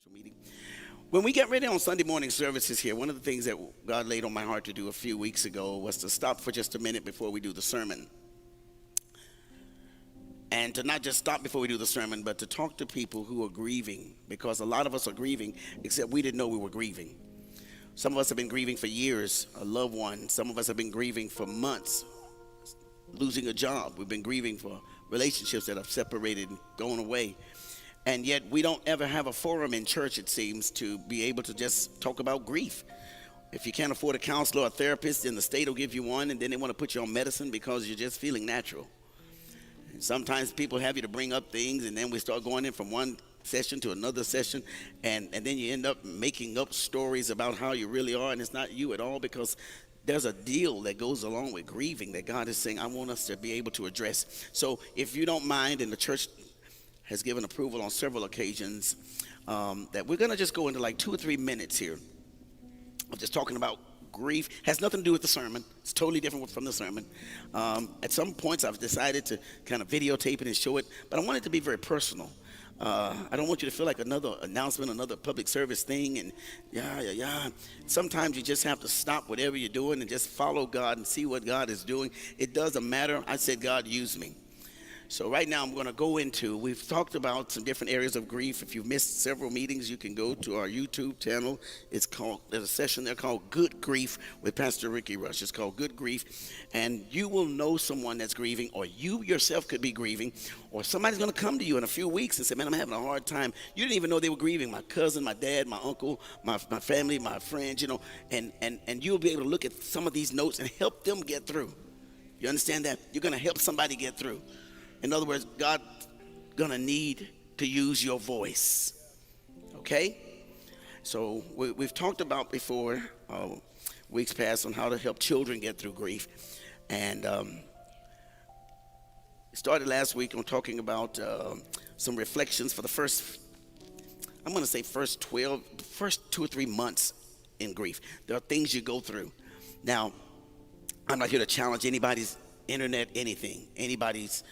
special meeting. When we get ready on Sunday morning services here, one of the things that God laid on my heart to do a few weeks ago was to stop for just a minute before we do the sermon. And to not just stop before we do the sermon, but to talk to people who are grieving, because a lot of us are grieving, except we didn't know we were grieving. Some of us have been grieving for years, a loved one. Some of us have been grieving for months, losing a job. We've been grieving for relationships that have separated and gone away. And yet we don't ever have a forum in church, it seems, to be able to just talk about grief. If you can't afford a counselor or a therapist, then the state will give you one, and then they want to put you on medicine because you're just feeling natural. And sometimes people have you to bring up things, and then we start going in from one session to another session, and then you end up making up stories about how you really are, and it's not you at all, because there's a deal that goes along with grieving that God is saying, I want us to be able to address. So if you don't mind, and the church has given approval on several occasions, that we're going to just go into like 2 or 3 minutes here of just talking about grief. Has nothing to do with the sermon. It's totally different from the sermon. At some points I've decided to kind of videotape it and show it, but I want it to be very personal. I don't want you to feel like another announcement, another public service thing, and yeah. Sometimes you just have to stop whatever you're doing and just follow God and see what God is doing. It doesn't matter. I said, God, use me. So right now I'm going to go into, we've talked about some different areas of grief. If you've missed several meetings, you can go to our YouTube channel. There's a session there called Good Grief with Pastor Rickie Rush. It's called Good Grief. And you will know someone that's grieving, or you yourself could be grieving, or somebody's going to come to you in a few weeks and say, man, I'm having a hard time. You didn't even know they were grieving. My cousin, my dad, my uncle, my family, my friends, and you'll be able to look at some of these notes and help them get through. You understand that? You're going to help somebody get through. In other words, God's gonna need to use your voice, okay? So we've talked about before, weeks past, on how to help children get through grief. And started last week on talking about some reflections for the first 2 or 3 months in grief. There are things you go through. Now, I'm not here to challenge anybody's internet, anybody's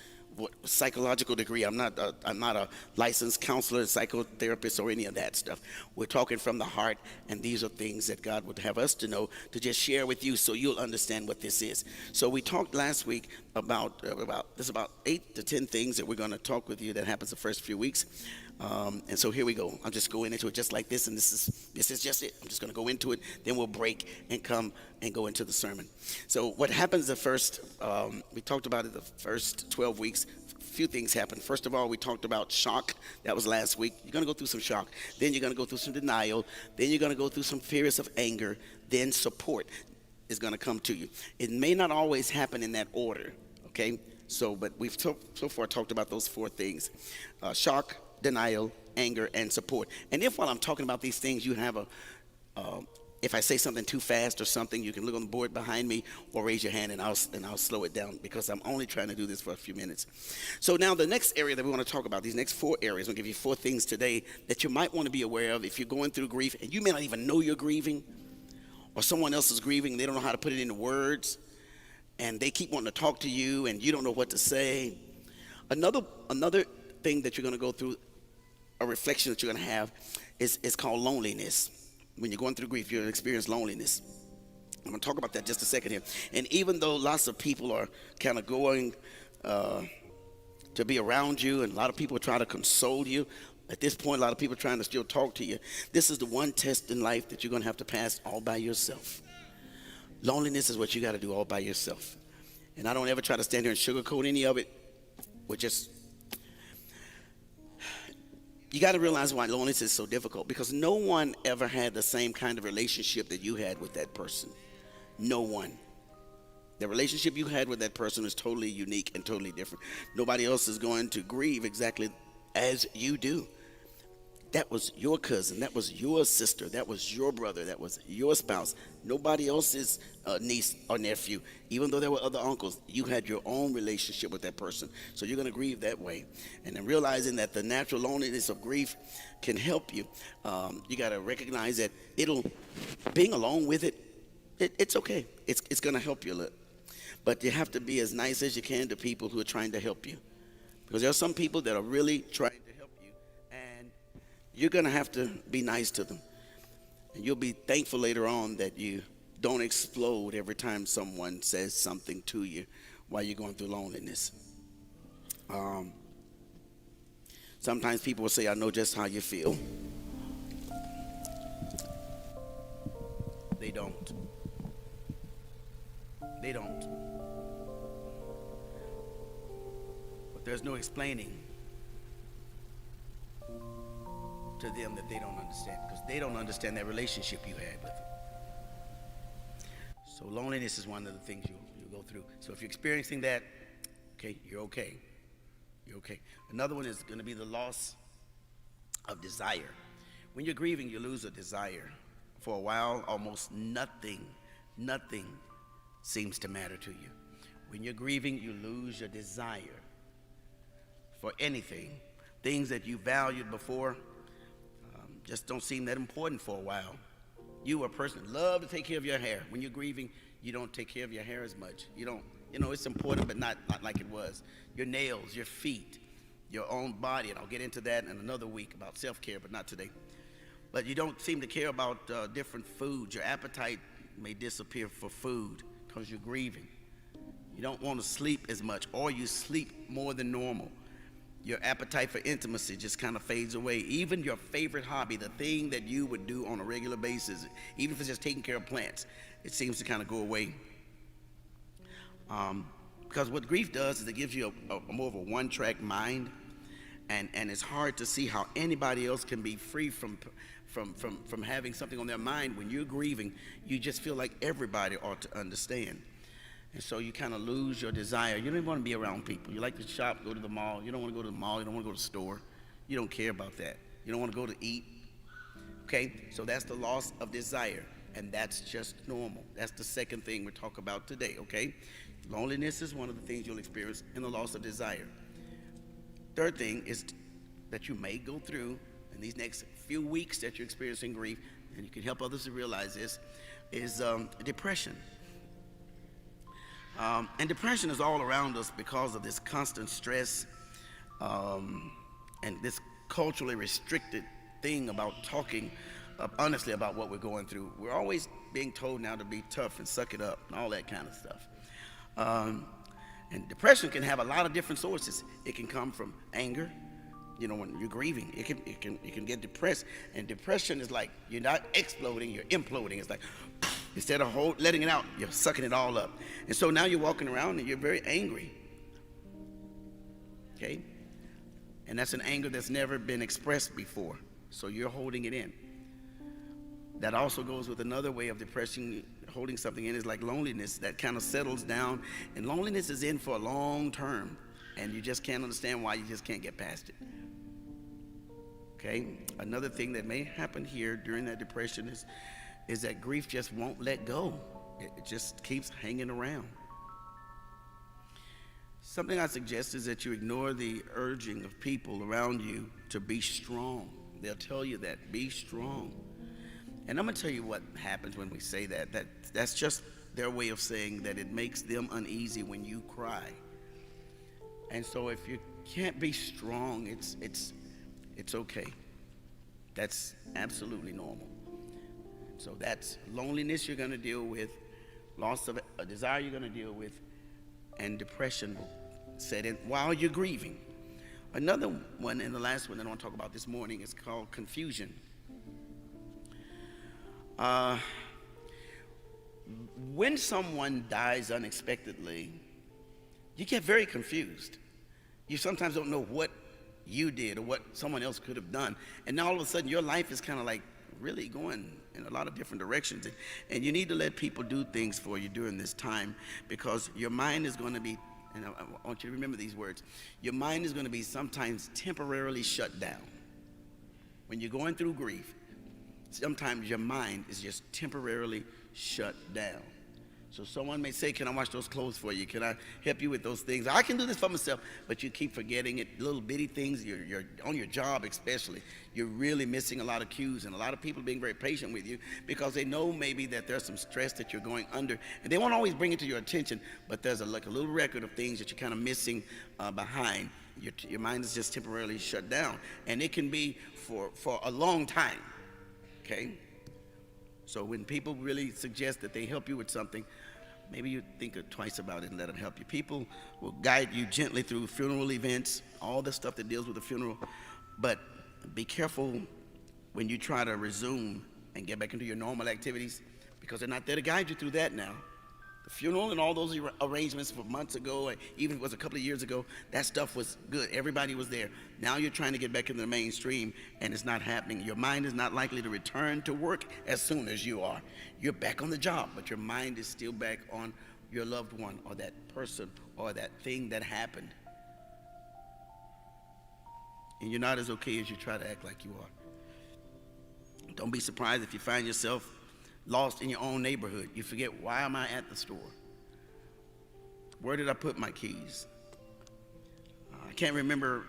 psychological degree. I'm not a licensed counselor, psychotherapist, or any of that stuff. We're talking from the heart, and these are things that God would have us to know, to just share with you so you'll understand what this is. So we talked last week about 8 to 10 things that we're going to talk with you that happens the first few weeks. And so here we go. I'm just going into it just like this, and this is just it. I'm just going to go into it, then we'll break and come and go into the sermon. So what happens we talked about it the first 12 weeks. A few things happen. First of all, we talked about shock. That was last week. You're going to go through some shock. Then you're going to go through some denial. Then you're going to go through some fears of anger. Then support is going to come to you. It may not always happen in that order, okay? But we've so far talked about those 4 things. Shock, denial, anger, and support. And if while I'm talking about these things you have if I say something too fast or something, you can look on the board behind me or raise your hand, and I'll slow it down, because I'm only trying to do this for a few minutes. So now the next area that we want to talk about, these next 4 areas, I'll give you 4 things today that you might want to be aware of if you're going through grief and you may not even know you're grieving, or someone else is grieving, they don't know how to put it into words, and they keep wanting to talk to you and you don't know what to say. Another thing that you're going to go through, a reflection that you're going to have, is called loneliness. When you're going through grief, you're going to experience loneliness. I'm going to talk about that just a second here. And even though lots of people are kind of going to be around you, and a lot of people are trying to console you, at this point, a lot of people are trying to still talk to you. This is the one test in life that you're going to have to pass all by yourself. Loneliness is what you got to do all by yourself. And I don't ever try to stand here and sugarcoat any of it. You got to realize why loneliness is so difficult, because no one ever had the same kind of relationship that you had with that person. No one. The relationship you had with that person is totally unique and totally different. Nobody else is going to grieve exactly as you do. That was your cousin, that was your sister, that was your brother, that was your spouse. Nobody else's niece or nephew. Even though there were other uncles, you had your own relationship with that person. So you're going to grieve that way. And then realizing that the natural loneliness of grief can help you, you got to recognize that being alone with it's okay. It's going to help you a little. But you have to be as nice as you can to people who are trying to help you. Because there are some people that are really trying to help you, and you're going to have to be nice to them. And you'll be thankful later on that you don't explode every time someone says something to you while you're going through loneliness. Sometimes people will say, I know just how you feel. They don't. They don't. But there's no explaining to them that they don't understand, because they don't understand that relationship you had with them. So loneliness is one of the things you'll go through. So if you're experiencing that, okay, you're okay. You're okay. Another one is going to be the loss of desire. When you're grieving, you lose a desire. For a while, almost nothing seems to matter to you. When you're grieving, you lose your desire for anything. Things that you valued before just don't seem that important for a while. You are a person that love to take care of your hair. When you're grieving, you don't take care of your hair as much. You don't, it's important, but not like it was. Your nails, your feet, your own body, and I'll get into that in another week about self-care, but not today. But you don't seem to care about different foods. Your appetite may disappear for food because you're grieving. You don't want to sleep as much, or you sleep more than normal. Your appetite for intimacy just kind of fades away. Even your favorite hobby, the thing that you would do on a regular basis, even if it's just taking care of plants, it seems to kind of go away. Because what grief does is it gives you a more of a one-track mind, and it's hard to see how anybody else can be free from having something on their mind. When you're grieving, you just feel like everybody ought to understand. And so you kind of lose your desire. You don't even want to be around people. You like to shop, go to the mall. You don't want to go to the mall. You don't want to go to the store. You don't care about that. You don't want to go to eat. Okay? So that's the loss of desire. And that's just normal. That's the second thing we're talking about today, okay? Loneliness is one of the things you'll experience, and the loss of desire. Third thing is that you may go through in these next few weeks that you're experiencing grief, and you can help others to realize this, is depression. And depression is all around us because of this constant stress and this culturally restricted thing about talking honestly about what we're going through. We're always being told now to be tough and suck it up and all that kind of stuff. And depression can have a lot of different sources. It can come from anger. When you're grieving, you can get depressed, and depression is like you're not exploding, you're imploding. It's like instead of letting it out, you're sucking it all up. And so now you're walking around and you're very angry. Okay? And that's an anger that's never been expressed before. So you're holding it in. That also goes with another way of depression, holding something in, is like loneliness that kind of settles down. And loneliness is in for a long term, and you just can't understand why you just can't get past it. Okay? Another thing that may happen here during that depression is that grief just won't let go. It just keeps hanging around. Something I suggest is that you ignore the urging of people around you to be strong. They'll tell you that, be strong. And I'm going to tell you what happens when we say that. That's just their way of saying that it makes them uneasy when you cry. And so if you can't be strong, it's okay. That's absolutely normal. So that's loneliness you're going to deal with, loss of a desire you're going to deal with, and depression will set in while you're grieving. Another one, and the last one that I want to talk about this morning, is called confusion. When someone dies unexpectedly, you get very confused. You sometimes don't know what you did or what someone else could have done. And now all of a sudden your life is kind of like really going in a lot of different directions. And you need to let people do things for you during this time, because your mind is going to be, and I want you to remember these words, your mind is going to be sometimes temporarily shut down. When you're going through grief, sometimes your mind is just temporarily shut down. So someone may say, can I wash those clothes for you? Can I help you with those things? I can do this for myself, but you keep forgetting it. Little bitty things, you're on your job especially, you're really missing a lot of cues, and a lot of people being very patient with you because they know maybe that there's some stress that you're going under, and they won't always bring it to your attention, but there's like a little record of things that you're kind of missing behind, Your mind is just temporarily shut down, and it can be for a long time. Okay? So when people really suggest that they help you with something, maybe you think twice about it and let them help you. People will guide you gently through funeral events, all the stuff that deals with the funeral, but be careful when you try to resume and get back into your normal activities, because they're not there to guide you through that now. The funeral and all those arrangements for months ago, or even if it was a couple of years ago, that stuff was good. Everybody was there. Now you're trying to get back into the mainstream, and it's not happening. Your mind is not likely to return to work as soon as you are. You're back on the job, but your mind is still back on your loved one or that person or that thing that happened. And you're not as okay as you try to act like you are. Don't be surprised if you find yourself lost in your own neighborhood. You forget, why am I at the store? Where did I put my keys? I can't remember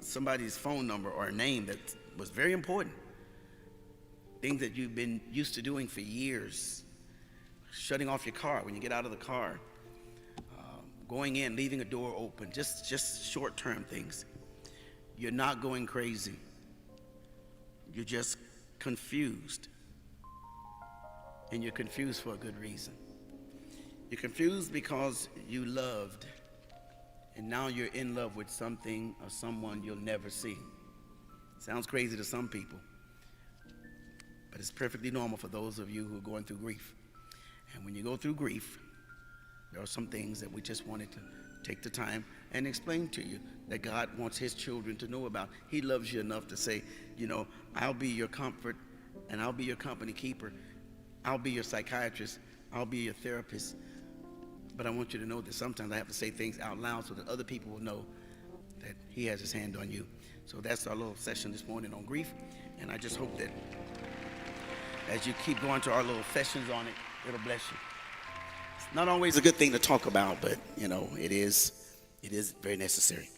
somebody's phone number or a name that was very important. Things that you've been used to doing for years. Shutting off your car when you get out of the car. Going in, leaving a door open. Just short-term things. You're not going crazy. You're just confused. And you're confused for a good reason. You're confused because you loved, and now you're in love with something or someone you'll never see. Sounds crazy to some people, but it's perfectly normal for those of you who are going through grief. And when you go through grief, there are some things that we just wanted to take the time and explain to you that God wants his children to know about. He loves you enough to say, I'll be your comfort, and I'll be your company keeper. I'll be your psychiatrist. I'll be your therapist. But I want you to know that sometimes I have to say things out loud so that other people will know that he has his hand on you. So that's our little session this morning on grief. And I just hope that as you keep going to our little sessions on it, it'll bless you. It's not always a good thing to talk about, but, it is very necessary.